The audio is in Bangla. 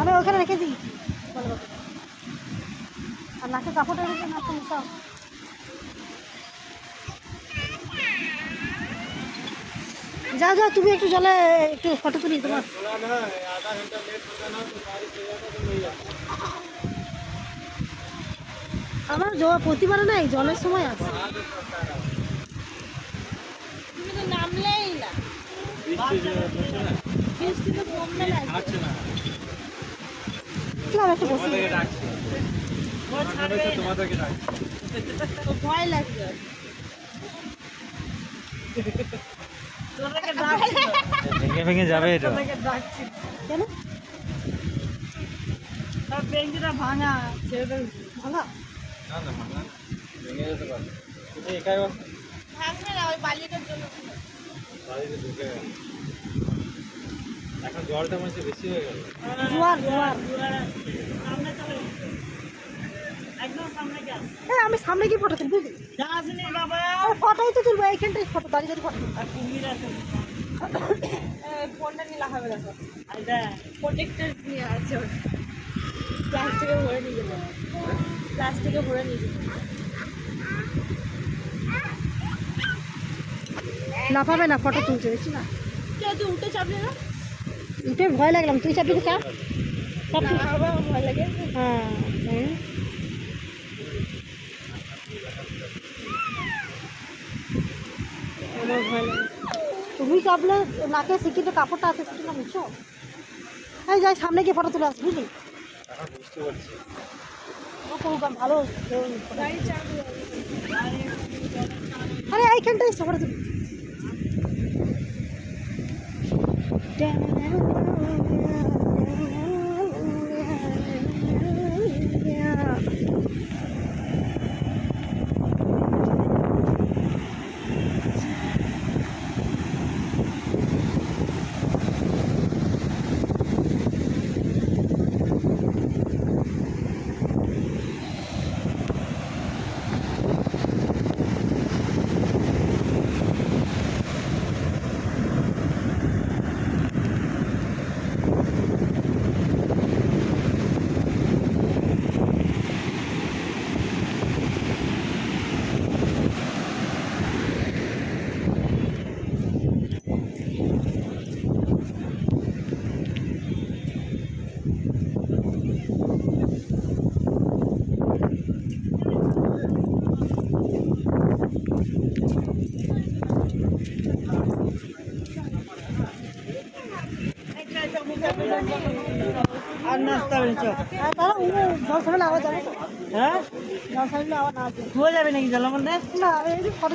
আমি ওখানে রেখে দিয়েছি আর নাকে কাপড়টা রেখে নাকে সব যাও যাও তুমি একটু জলে একটু ফটো তুলি তোমার আমার প্রতিবারে না এই জলের সময় আছে তুমি তো নামলেই না ভয় লাগবে ভেঙে ভেঙে যাবে এটা কেন বেঞ্চিটা ভাঙা ভাঙা না না ভাঙা ভেঙে যেতে পারে তুমি একাই বসো ভাঙবে না ওই বালিটার জন্য বাড়িতে ঢুকে গেল এখন জলটা মনে বেশি হয়ে গেল জোয়ার জোয়ার সামনে চলে একদম সামনে গেল আমি সামনে গিয়ে ফটো তুলবি যাস নি বাবা ফটোই তো তুলবো এইখানটাই ফটো দাঁড়িয়ে দাঁড়িয়ে ফটো আর কুমির আছে ফোনটা নিয়ে লাগাবে দেখো আইদা প্রোটেক্টর নিয়ে আছে প্লাস্টিকে ভরে নিয়ে যাবো প্লাস্টিকে ভরে নিয়ে যাবো না পাবে না ফটো তুলছে বেশি না কেউ তুই উঠে চাপলে না উঠে ভয় লাগলাম তুই চাপলি তো চাপ ভয় লাগে হ্যাঁ আমার ভয় লাগে তুমি চাপলে নাকে সিকিতে কাপড়টা আছে সিকিটা বুঝছো এই যাই সামনে গিয়ে ফটো তুলে আসি বুঝলি এখন বুঝতে পারছি ভালো আরে এইখানটাই ফটো তুলি আর নাস্তা বেরিয়েছ তারা জল সামনে আবার যাবে তো হ্যাঁ জল সামনে আবার না হয়ে যাবে নাকি জলের মধ্যে না এই ফটো